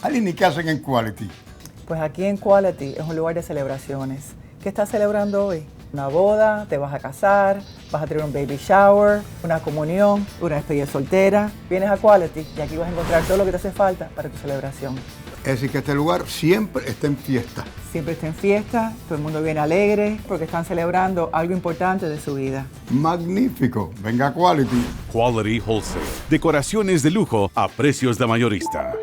Aline, ¿y qué hacen en Quality? Pues aquí en Quality es un lugar de celebraciones. ¿Qué estás celebrando hoy? Una boda, te vas a casar, vas a tener un baby shower, una comunión, una despedida soltera. Vienes a Quality y aquí vas a encontrar todo lo que te hace falta para tu celebración. Es decir, que este lugar siempre está en fiesta. Siempre está en fiesta, todo el mundo viene alegre porque están celebrando algo importante de su vida. Magnífico. Venga a Quality. Quality Wholesale. Decoraciones de lujo a precios de mayorista.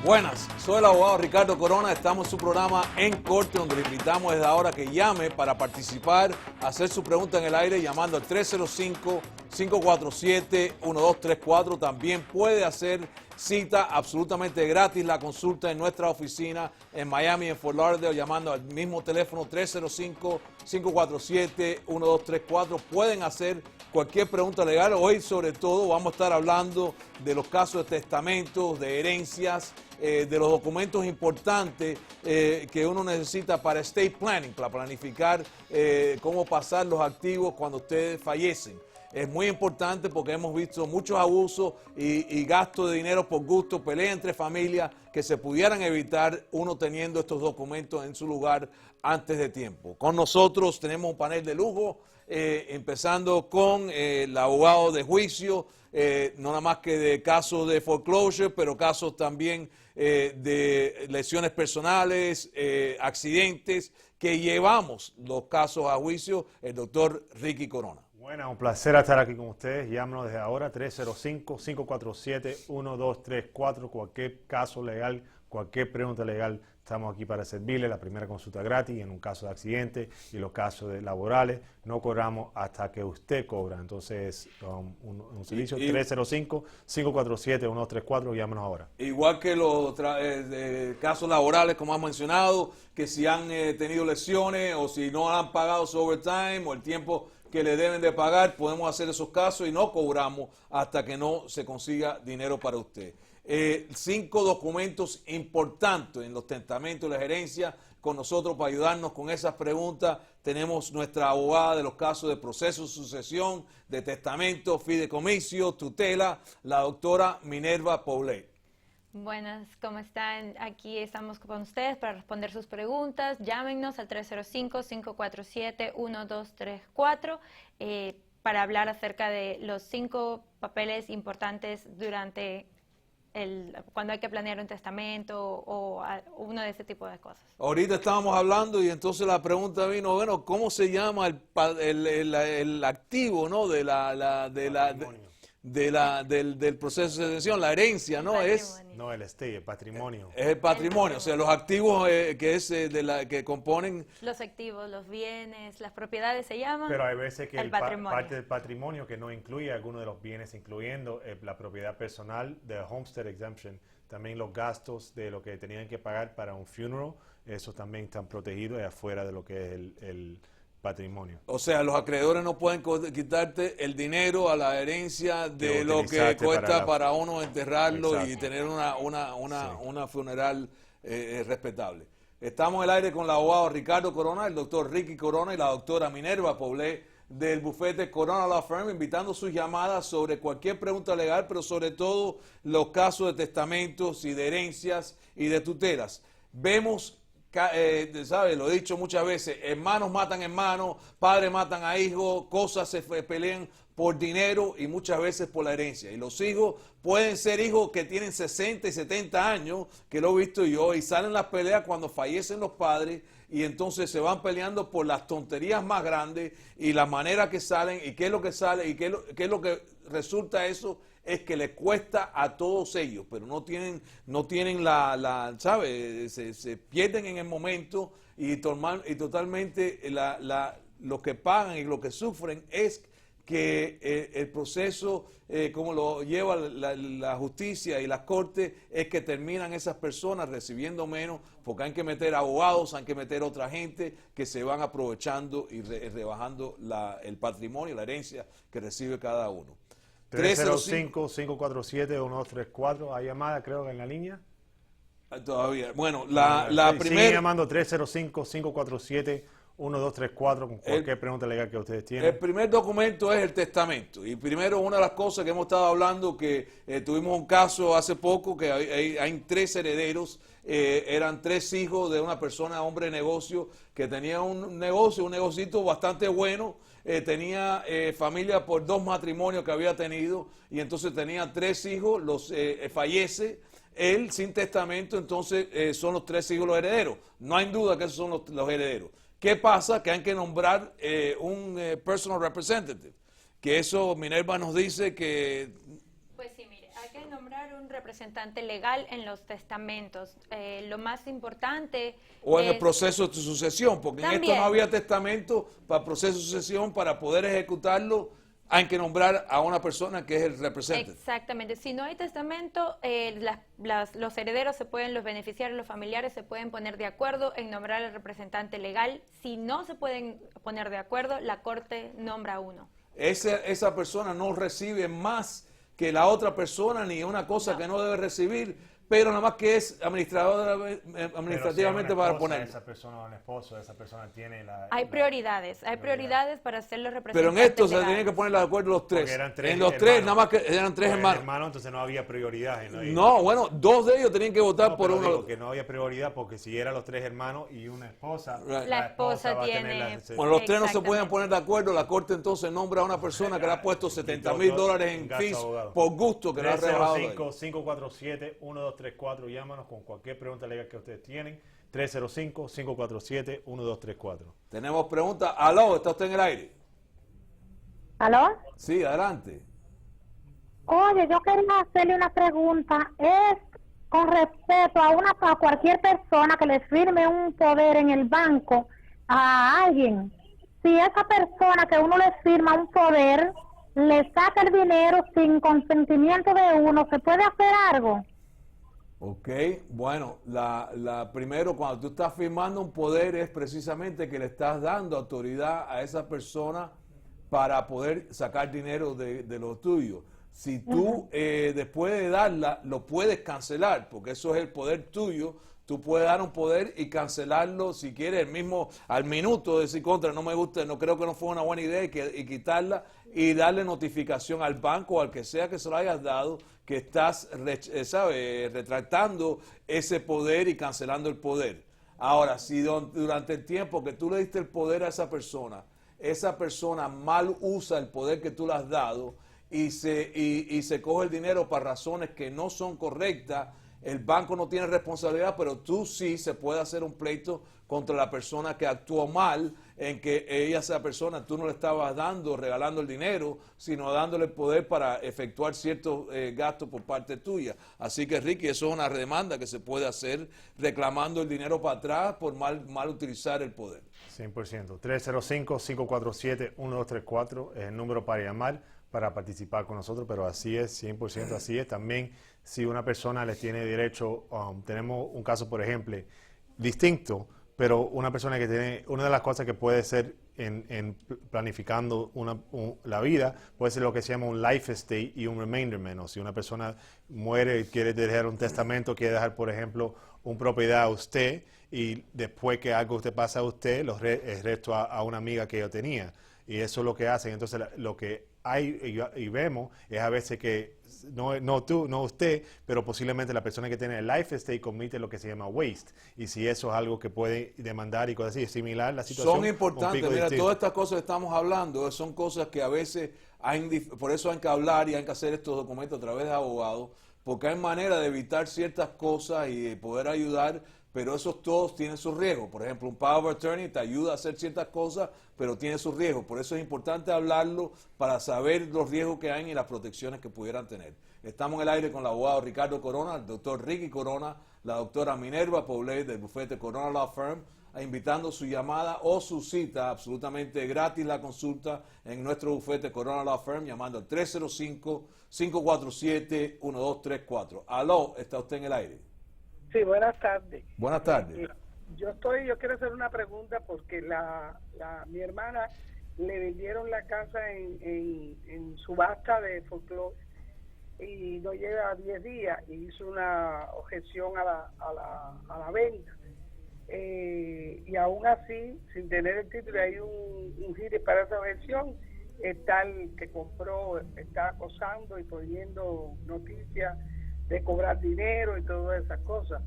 Buenas, soy el abogado Ricardo Corona. Estamos en su programa En Corte, donde le invitamos desde ahora que llame para participar, hacer su pregunta en el aire llamando al 305-547-1234. También puede hacer cita absolutamente gratis, la consulta en nuestra oficina en Miami, en Fort Lauderdale, llamando al mismo teléfono 305-547-1234. Pueden hacer cualquier pregunta legal. Hoy, sobre todo, vamos a estar hablando de los casos de testamentos, de herencias, de los documentos importantes que uno necesita para estate planning, para planificar cómo pasar los activos cuando ustedes fallecen. Es muy importante porque hemos visto muchos abusos y gastos de dinero por gusto, peleas entre familias que se pudieran evitar uno teniendo estos documentos en su lugar antes de tiempo. Con nosotros tenemos un panel de lujo, empezando con el abogado de juicio, no nada más que de casos de foreclosure, pero casos también de lesiones personales, accidentes, que llevamos los casos a juicio, el doctor Ricky Corona. Bueno, un placer estar aquí con ustedes. Llámenos desde ahora, 305-547-1234. Cualquier caso legal, cualquier pregunta legal, estamos aquí para servirle. La primera consulta gratis en un caso de accidente y los casos laborales. No cobramos hasta que usted cobra. Entonces, un servicio, 305-547-1234. Llámenos ahora. Igual que los casos laborales, como han mencionado, que si han tenido lesiones o si no han pagado su overtime o el tiempo que le deben de pagar, podemos hacer esos casos y no cobramos hasta que no se consiga dinero para usted. 5 documentos importantes en los testamentos y las herencias. Con nosotros para ayudarnos con esas preguntas tenemos nuestra abogada de los casos de proceso, sucesión, de testamento, fideicomiso, tutela, la doctora Minerva Paulet. Buenas, ¿cómo están? Aquí estamos con ustedes para responder sus preguntas. Llámenos al 305-547-1234 para hablar acerca de los 5 papeles importantes durante cuando hay que planear un testamento o uno de ese tipo de cosas. Ahorita estábamos hablando y entonces la pregunta vino, bueno, ¿cómo se llama el activo, ¿no? del proceso de sucesión, la herencia, ¿no? No, el estate, el patrimonio. Es el patrimonio, o sea, los activos que componen. Los activos, los bienes, las propiedades se llaman. Pero hay veces que parte del patrimonio que no incluye alguno de los bienes, incluyendo la propiedad personal de Homestead Exemption, también los gastos de lo que tenían que pagar para un funeral, esos también están protegidos y afuera de lo que es el patrimonio. O sea, los acreedores no pueden quitarte el dinero a la herencia de lo que cuesta para uno enterrarlo. Exacto. Y tener una funeral respetable. Estamos en el aire con el abogado Ricardo Corona, el doctor Ricky Corona y la doctora Minerva Paulet del bufete Corona Law Firm, invitando sus llamadas sobre cualquier pregunta legal, pero sobre todo los casos de testamentos y de herencias y de tutelas. Vemos ¿sabe? Lo he dicho muchas veces, hermanos matan hermanos, padres matan a hijos, cosas se pelean por dinero y muchas veces por la herencia. Y los hijos pueden ser hijos que tienen 60 y 70 años, que lo he visto yo, y salen las peleas cuando fallecen los padres y entonces se van peleando por las tonterías más grandes y la manera que salen y qué es lo que sale y qué es lo que resulta eso. Es que les cuesta a todos ellos, pero no tienen ¿sabe? Se pierden en el momento y totalmente lo que pagan y lo que sufren es que el proceso, como lo lleva la justicia y las cortes, es que terminan esas personas recibiendo menos porque hay que meter abogados, hay que meter otra gente que se van aprovechando y rebajando el patrimonio, la herencia que recibe cada uno. 305-547-1234, hay llamada creo que en la línea. Todavía. Bueno, Sí, la primera... Siguen llamando 305-547-1234 con cualquier pregunta legal que ustedes tienen. El primer documento es el testamento. Y primero, una de las cosas que hemos estado hablando, que tuvimos un caso hace poco, que hay 3 herederos, eran 3 hijos de una persona, hombre de negocio, que tenía un negocito bastante bueno, tenía familia por 2 matrimonios que había tenido, y entonces tenía 3 hijos, fallece él sin testamento, entonces son los 3 hijos los herederos. No hay duda que esos son los herederos. ¿Qué pasa? Que hay que nombrar un personal representative. Que eso Minerva nos dice que... Pues sí, mire, hay que nombrar un representante legal en los testamentos. Lo más importante O en el proceso de sucesión, porque en esto no había testamento para el proceso de sucesión, para poder ejecutarlo. Hay que nombrar a una persona que es el representante. Exactamente. Si no hay testamento, los herederos los beneficiarios, los familiares se pueden poner de acuerdo en nombrar al representante legal. Si no se pueden poner de acuerdo, la corte nombra uno. Esa persona no recibe más que la otra persona, ni una cosa que no debe recibir, pero nada más que es administrativamente para poner. Esa persona o un esposo, esa persona tiene la... Hay prioridades para ser los representantes. Pero en esto se tenían que poner de acuerdo los 3. En los 3, nada más que eran 3 hermanos. Entonces no había prioridad. No, bueno, 2 de ellos tenían que votar por uno. Digo que no había prioridad porque si eran los 3 hermanos y una esposa, la esposa va a tiene... tener Bueno, los 3 no se pueden poner de acuerdo. La corte entonces nombra a una persona que le ha puesto $70,000 en fees por gusto, que le ha rebajado. 305-547-1234. Llámanos con cualquier pregunta legal que ustedes tienen. 305-547-1234. Tenemos preguntas. Aló, ¿está usted en el aire? ¿Aló? Sí, adelante. Oye, yo quería hacerle una pregunta. Es con respecto a cualquier persona que le firme un poder en el banco a alguien. Si esa persona que uno le firma un poder le saca el dinero sin consentimiento de uno, ¿se puede hacer algo? Ok, bueno, primero cuando tú estás firmando un poder es precisamente que le estás dando autoridad a esa persona para poder sacar dinero de lo tuyo. Si tú después de darla lo puedes cancelar, porque eso es el poder tuyo, tú puedes dar un poder y cancelarlo si quieres el mismo al minuto, decir contra, no me gusta, no creo que no fue una buena idea y quitarla y darle notificación al banco o al que sea que se lo hayas dado que estás retractando ese poder y cancelando el poder. Ahora, si durante el tiempo que tú le diste el poder a esa persona mal usa el poder que tú le has dado y se coge el dinero para razones que no son correctas, el banco no tiene responsabilidad, pero tú sí se puede hacer un pleito contra la persona que actuó mal, en que esa persona tú no le estabas regalando el dinero, sino dándole el poder para efectuar ciertos gastos por parte tuya. Así que, Ricky, eso es una demanda que se puede hacer reclamando el dinero para atrás por mal utilizar el poder. 100%. 305-547-1234 es el número para llamar, para participar con nosotros, pero así es, 100% así es. También, si una persona les tiene derecho, tenemos un caso, por ejemplo, distinto, pero una persona que tiene, una de las cosas que puede ser en planificando la vida, puede ser lo que se llama un life estate y un remainderment. O si una persona muere y quiere dejar un testamento, quiere dejar, por ejemplo, una propiedad a usted, y después que algo usted pasa a usted, el resto a una amiga que yo tenía. Y eso es lo que hacen. Entonces, lo que hay y vemos es a veces que no usted, pero posiblemente la persona que tiene el life estate comete lo que se llama waste. Y si eso es algo que puede demandar y cosas así, es similar la situación. Son importantes, mira, todas estas cosas que estamos hablando son cosas que a veces por eso hay que hablar y hay que hacer estos documentos a través de abogados, porque hay manera de evitar ciertas cosas y de poder ayudar, pero esos todos tienen sus riesgos. Por ejemplo, un power of attorney te ayuda a hacer ciertas cosas, pero tiene sus riesgos. Por eso es importante hablarlo para saber los riesgos que hay y las protecciones que pudieran tener. Estamos en el aire con el abogado Ricardo Corona, el doctor Ricky Corona, la doctora Minerva Poblete del bufete Corona Law Firm, invitando su llamada o su cita, absolutamente gratis la consulta en nuestro bufete Corona Law Firm, llamando al 305-547-1234. Aló, ¿está usted en el aire? Sí, buenas tardes. Buenas tardes. Yo quiero hacer una pregunta porque mi hermana le vendieron la casa en subasta de folclore. y no llega a 10 días y hizo una objeción a la venta. Y aún así, sin tener el título, hay un gire para esa objeción, está el que compró, está acosando y poniendo noticias de cobrar dinero y todas esas cosas.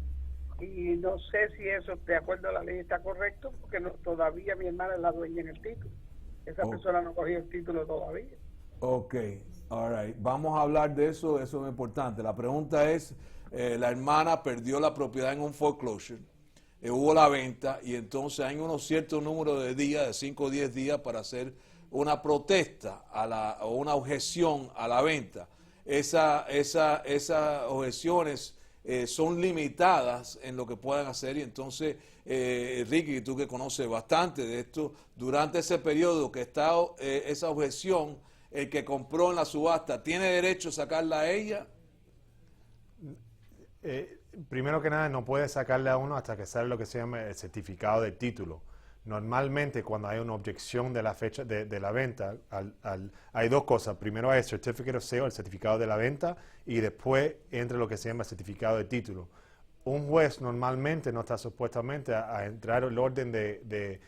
Y no sé si eso, de acuerdo a la ley, está correcto, porque todavía mi hermana es la dueña en el título. Esa persona no cogió el título todavía. Ok, all right. Vamos a hablar de eso es importante. La pregunta es, la hermana perdió la propiedad en un foreclosure, hubo la venta y entonces hay unos ciertos números de días, de 5 o 10 días para hacer una protesta o una objeción a la venta. Esas objeciones son limitadas en lo que puedan hacer y entonces, Ricky, tú que conoces bastante de esto, durante ese periodo que está esa objeción, el que compró en la subasta, ¿tiene derecho a sacarla a ella? Primero que nada, no puede sacarle a uno hasta que sale lo que se llama el certificado de título. Normalmente, cuando hay una objeción de la fecha de la venta, hay dos cosas. Primero hay el certificate of sale, el certificado de la venta, y después entra lo que se llama el certificado de título. Un juez normalmente no está supuestamente a entrar el orden de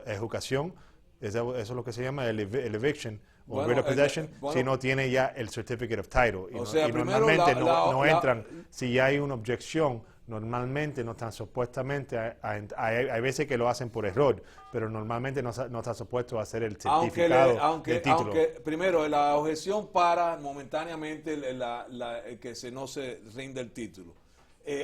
ejecución, eso es lo que se llama el eviction, o writ of possession, si no tiene ya el certificate of title. Y normalmente no entran, si ya hay una objeción, normalmente no están supuestamente, hay veces que lo hacen por error, pero normalmente no está supuesto a hacer el certificado del título. Aunque primero, la objeción para momentáneamente que no se rinde el título.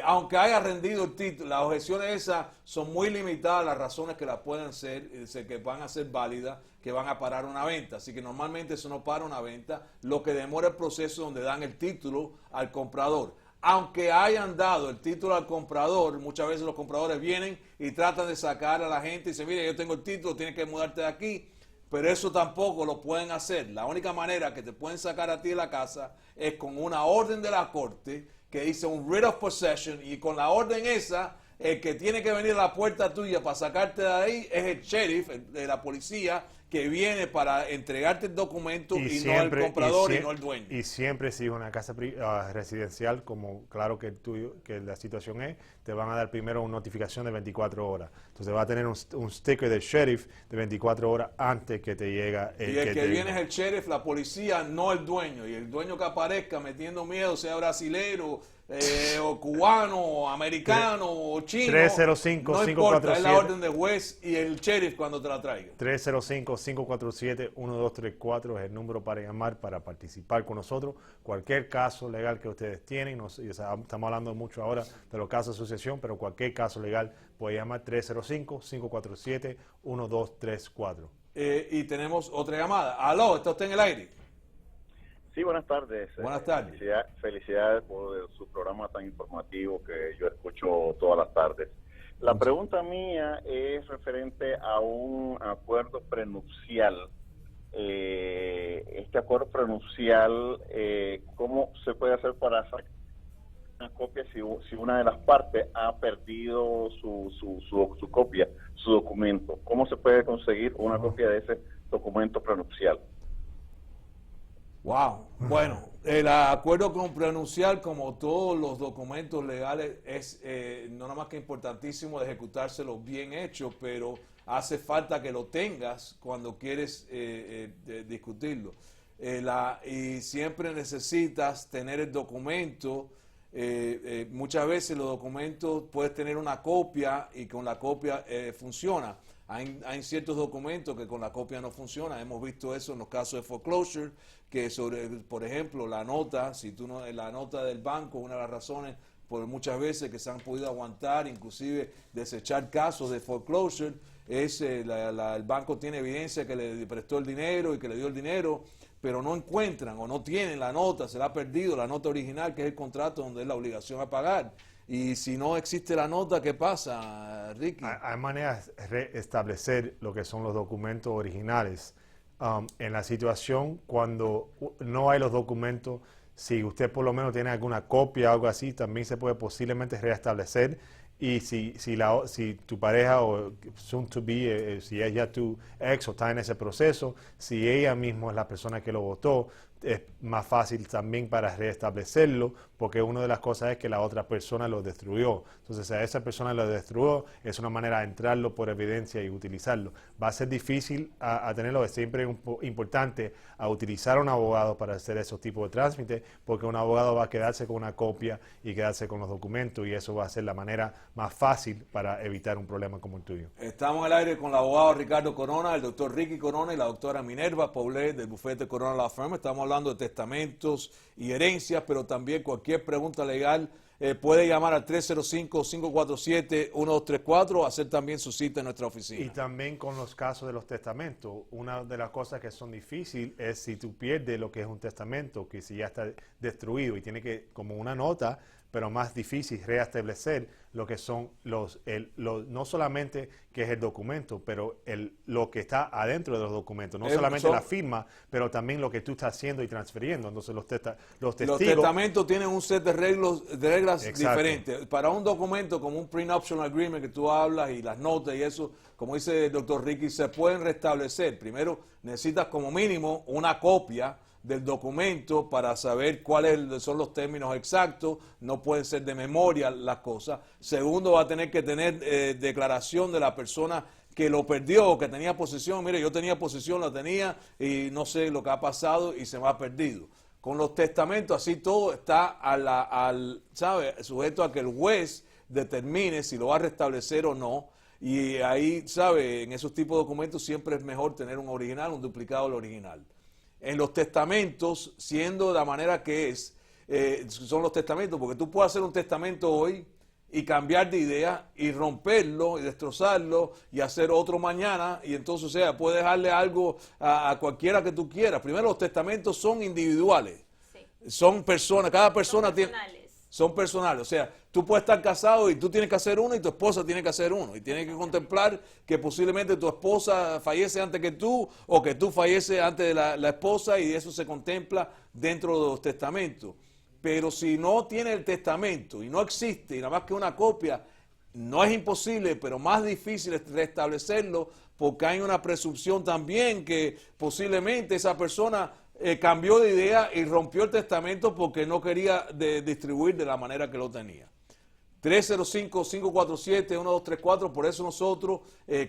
Aunque haya rendido el título, las objeciones esas son muy limitadas, las razones que las pueden ser, que van a ser válidas, que van a parar una venta. Así que normalmente eso no para una venta, lo que demora el proceso donde dan el título al comprador. Aunque hayan dado el título al comprador, muchas veces los compradores vienen y tratan de sacar a la gente y dicen, mire, yo tengo el título, tienes que mudarte de aquí. Pero eso tampoco lo pueden hacer. La única manera que te pueden sacar a ti de la casa es con una orden de la corte que dice un writ of possession, y con la orden esa, el que tiene que venir a la puerta tuya para sacarte de ahí es el sheriff, de la policía, que viene para entregarte el documento y siempre, no el comprador y no el dueño. Y siempre si es una casa residencial, como claro que la situación es, te van a dar primero una notificación de 24 horas. Entonces va a tener un sticker del sheriff de 24 horas antes que te llega el que viene es el sheriff, la policía, no el dueño. Y el dueño que aparezca metiendo miedo, sea brasilero, o cubano, o americano, o chino, 305, no 547, importa, es la orden del juez y el sheriff cuando te la traiga. 305-547-1234 es el número para llamar, para participar con nosotros. Cualquier caso legal que ustedes tienen, estamos hablando mucho ahora de los casos de asociación, pero cualquier caso legal puede llamar 305-547-1234. Y tenemos otra llamada. Aló, ¿está usted en el aire? Sí, buenas tardes. Buenas tardes. Felicidades por su programa tan informativo que yo escucho todas las tardes. La pregunta mía es referente a un acuerdo prenupcial. Este acuerdo prenupcial, ¿cómo se puede hacer para sacar una copia si una de las partes ha perdido su copia, su documento? ¿Cómo se puede conseguir una copia de ese documento prenupcial? Wow. Bueno, el acuerdo prenupcial, como todos los documentos legales, es no nada más que importantísimo de ejecutárselo bien hecho, pero hace falta que lo tengas cuando quieres discutirlo. Y siempre necesitas tener el documento. Muchas veces los documentos puedes tener una copia y con la copia funciona. Hay ciertos documentos que con la copia no funcionan. Hemos visto eso en los casos de foreclosure, que por ejemplo, la nota del banco, una de las razones por muchas veces que se han podido aguantar, inclusive desechar casos de foreclosure, es el banco tiene evidencia que le prestó el dinero y que le dio el dinero, pero no encuentran o no tienen la nota, se la ha perdido, la nota original, que es el contrato donde es la obligación a pagar. Y si no existe la nota, ¿qué pasa, Ricky? Hay maneras de restablecer lo que son los documentos originales. En la situación, cuando no hay los documentos, si usted por lo menos tiene alguna copia o algo así, también se puede posiblemente restablecer. Y si tu pareja o soon to be, si ella tu ex o está en ese proceso, si ella misma es la persona que lo votó, es más fácil también para restablecerlo, porque una de las cosas es que la otra persona lo destruyó. Entonces, si a esa persona lo destruyó, es una manera de entrarlo por evidencia y utilizarlo. Va a ser difícil a tenerlo, es siempre importante a utilizar a un abogado para hacer esos tipos de trámites, porque un abogado va a quedarse con una copia y quedarse con los documentos, y eso va a ser la manera más fácil para evitar un problema como el tuyo. Estamos al aire con el abogado Ricardo Corona, el doctor Ricky Corona y la doctora Minerva Paulet del bufete Corona Law Firm. Estamos hablando de testamentos y herencias, pero también cualquier pregunta legal puede llamar al 305-547-1234 o hacer también su cita en nuestra oficina. Y también con los casos de los testamentos, una de las cosas que son difíciles es si tú pierdes lo que es un testamento, que si ya está destruido y tiene que, como una nota, pero más difícil reestablecer lo que son no solamente que es el documento, pero lo que está adentro de los documentos, no solamente la firma, pero también lo que tú estás haciendo y transfiriendo. Entonces los testigos... Los testamentos tienen un set de reglas diferentes. Para un documento como un prenuptial agreement que tú hablas y las notas y eso, como dice el doctor Ricky, se pueden restablecer. Primero necesitas como mínimo una copia del documento para saber cuáles son los términos exactos, no pueden ser de memoria las cosas. Segundo, va a tener que tener declaración de la persona que lo perdió o que tenía posesión. Mire, yo tenía posesión, la tenía y no sé lo que ha pasado y se me ha perdido. Con los testamentos, así todo está ¿sabe? Sujeto a que el juez determine si lo va a restablecer o no. Y ahí, ¿sabe? En esos tipos de documentos siempre es mejor tener un original, un duplicado del original. En los testamentos, siendo de la manera que son los testamentos, porque tú puedes hacer un testamento hoy y cambiar de idea y romperlo y destrozarlo y hacer otro mañana, y entonces, o sea, puedes dejarle algo a cualquiera que tú quieras. Primero, los testamentos son individuales, son personas, cada persona tiene... Son personales, o sea, tú puedes estar casado y tú tienes que hacer uno y tu esposa tiene que hacer uno. Y tienes que contemplar que posiblemente tu esposa fallece antes que tú o que tú falleces antes de la esposa, y eso se contempla dentro de los testamentos. Pero si no tiene el testamento y no existe y nada más que una copia, no es imposible, pero más difícil es restablecerlo, porque hay una presunción también que posiblemente esa persona cambió de idea y rompió el testamento porque no quería distribuir de la manera que lo tenía. 305-547-1234, por eso nosotros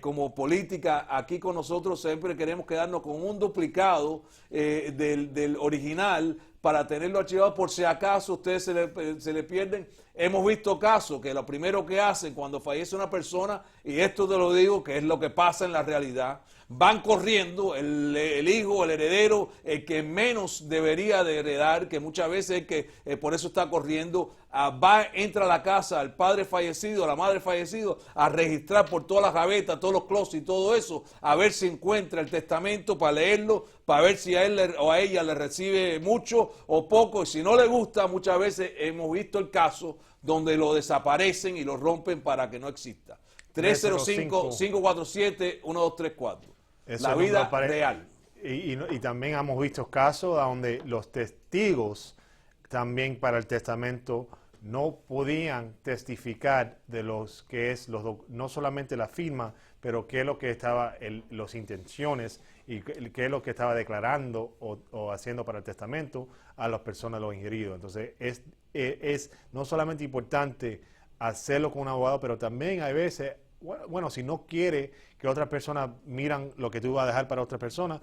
como política aquí con nosotros siempre queremos quedarnos con un duplicado del original para tenerlo archivado por si acaso ustedes se le pierden. Hemos visto casos que lo primero que hacen cuando fallece una persona, y esto te lo digo que es lo que pasa en la realidad, van corriendo, el hijo, el heredero, el que menos debería de heredar, que muchas veces es que por eso está corriendo, entra a la casa, al padre fallecido, a la madre fallecido, a registrar por todas las gavetas, todos los closets y todo eso, a ver si encuentra el testamento para leerlo, para ver si a él o a ella le recibe mucho o poco, y si no le gusta, muchas veces hemos visto el caso donde lo desaparecen y lo rompen para que no exista. 305-547-1234. La vida real. Y también hemos visto casos donde los testigos también para el testamento no podían testificar de los que es no solamente la firma, pero qué es lo que estaba, las intenciones y qué es lo que estaba declarando o haciendo para el testamento a las personas, los ingeridos. Entonces es no solamente importante hacerlo con un abogado, pero también hay veces, bueno, si no quiere que otras personas miran lo que tú vas a dejar para otra persona,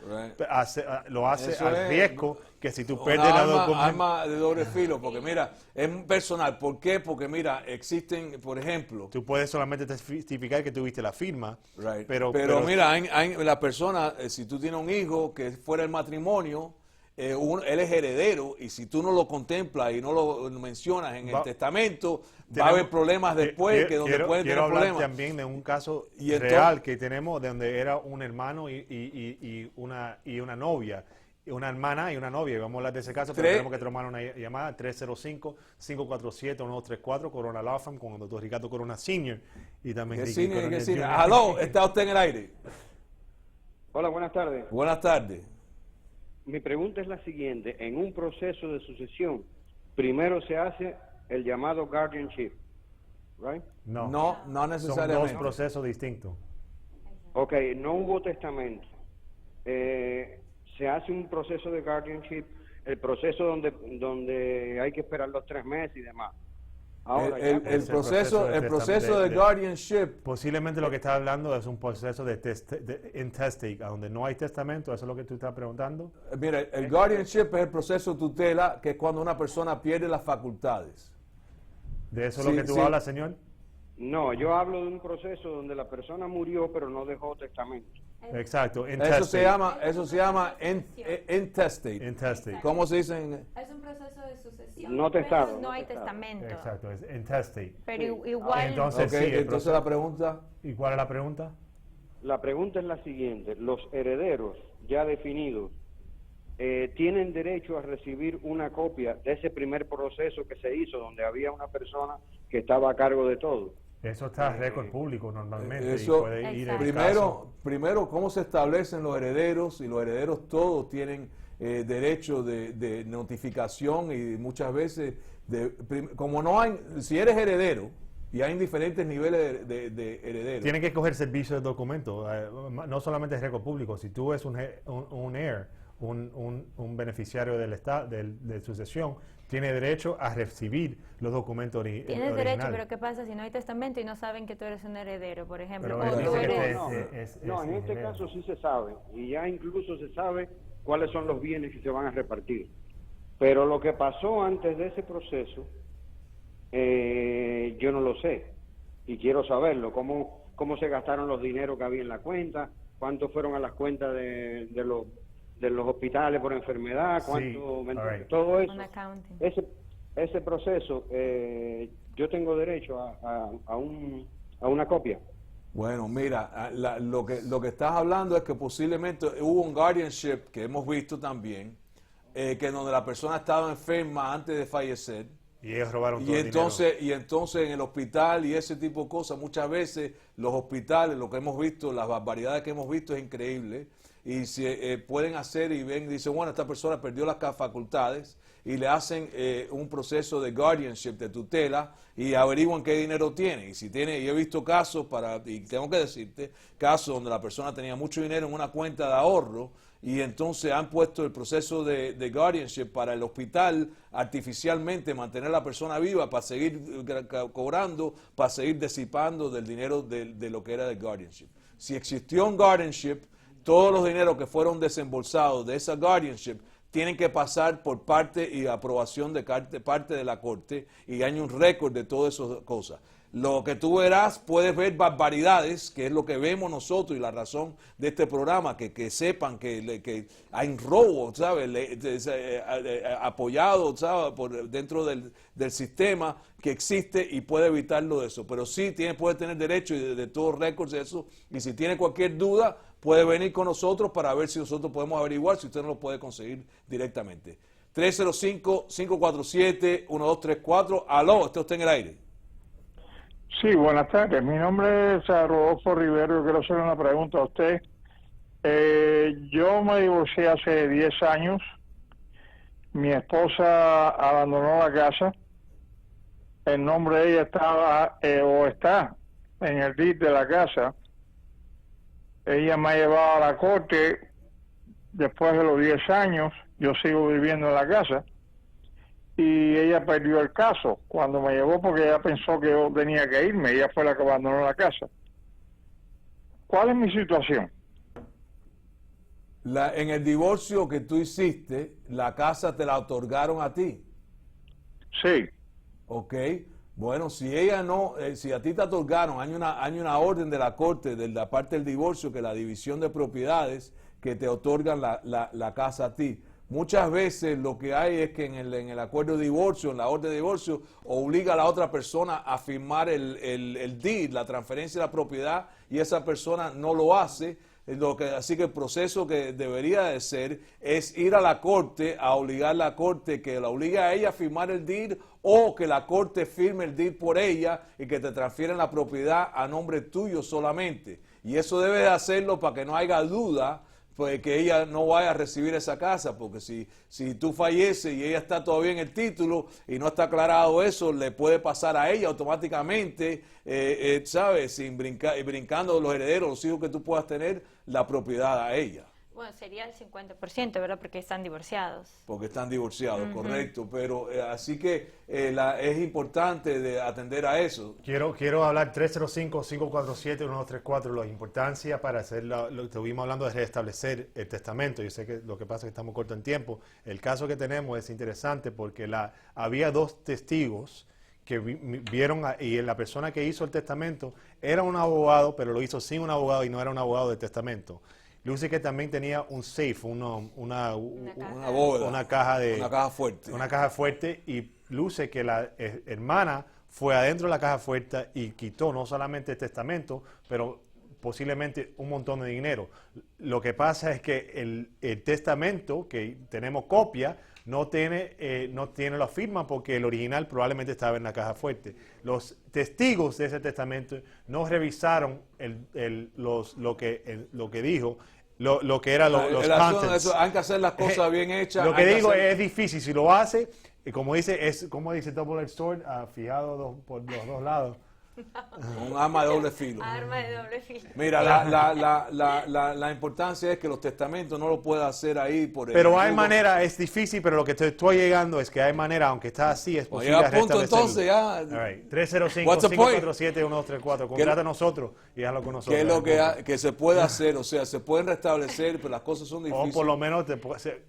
lo hace Eso al riesgo que si tú pierdes una la documentación. arma de doble filo, porque mira, es personal. ¿Por qué? Porque mira, existen, por ejemplo... Tú puedes solamente testificar que tuviste la firma, pero mira, hay la persona, si tú tienes un hijo que fuera el matrimonio, él es heredero, y si tú no lo contemplas y no lo mencionas en el testamento, va a haber problemas después pueden tener problemas. También de un caso real que tenemos donde era un hermano y una novia, una hermana y una novia, y vamos a hablar de ese caso, pero tenemos que tomar una llamada 305-547-1234, Corona Law Firm, con el doctor Ricardo Corona Sr. y también Ricky Corona Jr. Aló, ¿está usted en el aire? Hola, buenas tardes. Buenas tardes. Mi pregunta es la siguiente: en un proceso de sucesión, primero se hace el llamado guardianship, ¿right? No necesariamente. Son dos procesos distintos. Ok, no hubo testamento. Se hace un proceso de guardianship el proceso donde hay que esperar los 3 meses y demás. Ahora, el proceso de guardianship. Posiblemente lo que está hablando es un proceso de intestate, donde no hay testamento. ¿Eso es lo que tú estás preguntando? Mira, el guardianship es el proceso de tutela, que es cuando una persona pierde las facultades. ¿De eso es lo que tú hablas, señor? No, yo hablo de un proceso donde la persona murió pero no dejó testamento. Exacto. Eso se llama intestate. ¿Cómo se dice en...? Es un proceso de sucesión. No testado. No hay testamento. Exacto, es intestate. Pero igual... Entonces, entonces la pregunta... ¿Y cuál es la pregunta? La pregunta es la siguiente. Los herederos ya definidos tienen derecho a recibir una copia de ese primer proceso que se hizo, donde había una persona que estaba a cargo de todo. Eso está en récord público normalmente. Eso, y puede ir primero, ¿cómo se establecen los herederos? Y los herederos todos tienen derecho de notificación y muchas veces, como no hay, si eres heredero, y hay diferentes niveles de herederos. Tienen que coger servicio de documento, no solamente es récord público. Si tú eres un heir, un beneficiario del estado, de sucesión, tiene derecho a recibir los documentos originales. Tienes derecho, pero ¿qué pasa si no hay testamento y no saben que tú eres un heredero, por ejemplo? Pero o tú eres... No, en este caso sí se sabe, y ya incluso se sabe cuáles son los bienes que se van a repartir. Pero lo que pasó antes de ese proceso, yo no lo sé, y quiero saberlo, cómo se gastaron los dineros que había en la cuenta, cuántos fueron a las cuentas de los hospitales por enfermedad, cuánto, todo eso. Ese proceso, yo tengo derecho a una copia. Bueno, mira, lo que estás hablando es que posiblemente hubo un guardianship que hemos visto también, que donde la persona estaba enferma antes de fallecer. Y ellos robaron todo y entonces en el hospital y ese tipo de cosas, muchas veces los hospitales, lo que hemos visto, las barbaridades que hemos visto es increíble. Y si pueden hacer y ven, dicen, bueno, esta persona perdió las facultades y le hacen un proceso de guardianship, de tutela, y averiguan qué dinero tiene. Y si tiene, y he visto casos, y tengo que decirte, casos donde la persona tenía mucho dinero en una cuenta de ahorro, y entonces han puesto el proceso de guardianship para el hospital artificialmente mantener a la persona viva para seguir cobrando, para seguir disipando del dinero de lo que era el guardianship. Si existió un guardianship, todos los dineros que fueron desembolsados de esa guardianship tienen que pasar por parte y aprobación de parte de la corte, y hay un récord de todas esas cosas. Lo que tú verás, puedes ver barbaridades, que es lo que vemos nosotros y la razón de este programa, que sepan que hay un robo, ¿sabes? Apoyado, ¿sabes? Dentro del sistema que existe, y puede evitarlo de eso. Pero sí puede tener derecho de todos los récords de eso, y si tiene cualquier duda, puede venir con nosotros para ver si nosotros podemos averiguar, si usted no lo puede conseguir directamente. 305-547-1234. Aló, ¿está usted en el aire? Sí, buenas tardes. Mi nombre es Rodolfo Rivero. Yo quiero hacer una pregunta a usted. Yo me divorcié hace 10 años. Mi esposa abandonó la casa. El nombre de ella estaba o está en el deed de la casa. Ella me ha llevado a la corte después de los 10 años. Yo sigo viviendo en la casa. Y ella perdió el caso cuando me llevó, porque ella pensó que yo tenía que irme. Ella fue la que abandonó la casa. ¿Cuál es mi situación? En el divorcio que tú hiciste, la casa te la otorgaron a ti. Sí. Ok. Bueno, si ella no, si a ti te otorgaron, hay una orden de la corte, de la parte del divorcio, que la división de propiedades, que te otorgan la casa a ti. Muchas veces lo que hay es que en el acuerdo de divorcio, en la orden de divorcio, obliga a la otra persona a firmar el deed, la transferencia de la propiedad, y esa persona no lo hace. Así que el proceso que debería de ser es ir a la corte, a obligar a la corte que la obligue a ella a firmar el deed, o que la corte firme el deed por ella y que te transfieren la propiedad a nombre tuyo solamente. Y eso debe de hacerlo para que no haya duda, pues, que ella no vaya a recibir esa casa, porque si tú falleces y ella está todavía en el título y no está aclarado eso, le puede pasar a ella automáticamente, ¿sabes? Brincando los herederos, los hijos que tú puedas tener, la propiedad a ella. Bueno, sería el 50%, ¿verdad? Porque están divorciados. Porque están divorciados, correcto. Pero así que es importante atender a eso. Quiero hablar 305-547-1234, la importancia para hacer lo que estuvimos hablando de restablecer el testamento. Yo sé que lo que pasa es que estamos cortos en tiempo. El caso que tenemos es interesante porque había 2 testigos que vieron, y la persona que hizo el testamento era un abogado, pero lo hizo sin un abogado y no era un abogado de testamento. Luce que también tenía un safe, una bóveda, una caja fuerte. Una caja fuerte, y luce que la hermana fue adentro de la caja fuerte y quitó no solamente el testamento, pero posiblemente un montón de dinero. Lo que pasa es que el testamento, que tenemos copia, no tiene la firma porque el original probablemente estaba en la caja fuerte. Los testigos de ese testamento no revisaron lo que dijo, lo que eran los contents. Hay que hacer las cosas bien hechas. Lo que digo es difícil. Si lo hace, como dice Double-Edged Sword, fijado por los 2 lados. Un arma de doble filo. Arma de doble filo. Mira, la importancia es que los testamentos no lo puedas hacer ahí por el... Pero hay manera, es difícil, pero lo que te estoy llegando es que hay manera, aunque está así, es posible restablecerlo. Entonces ya... 305-547-1234, contrata a nosotros y hazlo con nosotros. ¿Qué es lo que se puede hacer? O sea, se pueden restablecer, pero las cosas son difíciles. O por lo menos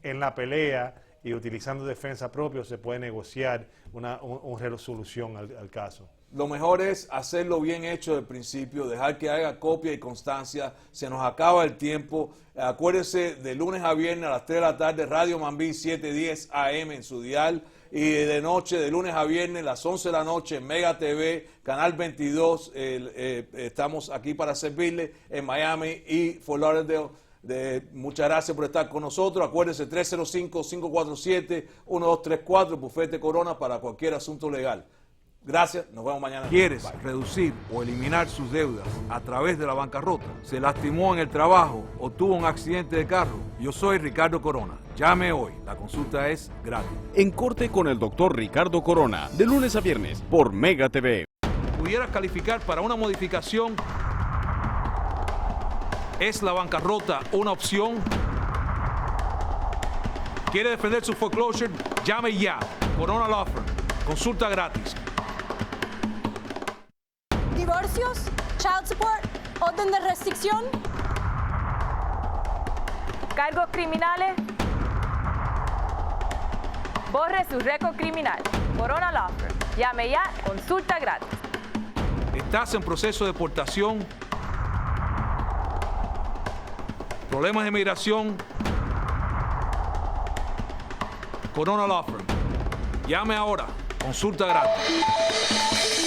en la pelea y utilizando defensa propia se puede negociar una resolución al caso. Lo mejor es hacerlo bien hecho desde el principio, dejar que haya copia y constancia. Se nos acaba el tiempo. Acuérdense, de lunes a viernes a las 3 de la tarde, Radio Mambí 710 AM en su dial. Y de noche, de lunes a viernes, a las 11 de la noche, en Mega TV, Canal 22. Estamos aquí para servirle en Miami y Fort Lauderdale. Muchas gracias por estar con nosotros. Acuérdense, 305-547-1234, Bufete Corona para cualquier asunto legal. Gracias, nos vemos mañana. ¿Quieres reducir o eliminar sus deudas a través de la bancarrota? ¿Se lastimó en el trabajo o tuvo un accidente de carro? Yo soy Ricardo Corona. Llame hoy, la consulta es gratis. En Corte con el Dr. Ricardo Corona, de lunes a viernes por Mega TV. ¿Pudieras calificar para una modificación? ¿Es la bancarrota una opción? ¿Quiere defender su foreclosure? Llame ya. Corona Law Firm. Consulta gratis. ¿Divorcios? ¿Child support? ¿Orden de restricción? ¿Cargos criminales? Borre su récord criminal. Corona Law Firm. Llame ya, consulta gratis. ¿Estás en proceso de deportación? ¿Problemas de migración? Corona Law Firm. Llame ahora. Consulta gratis.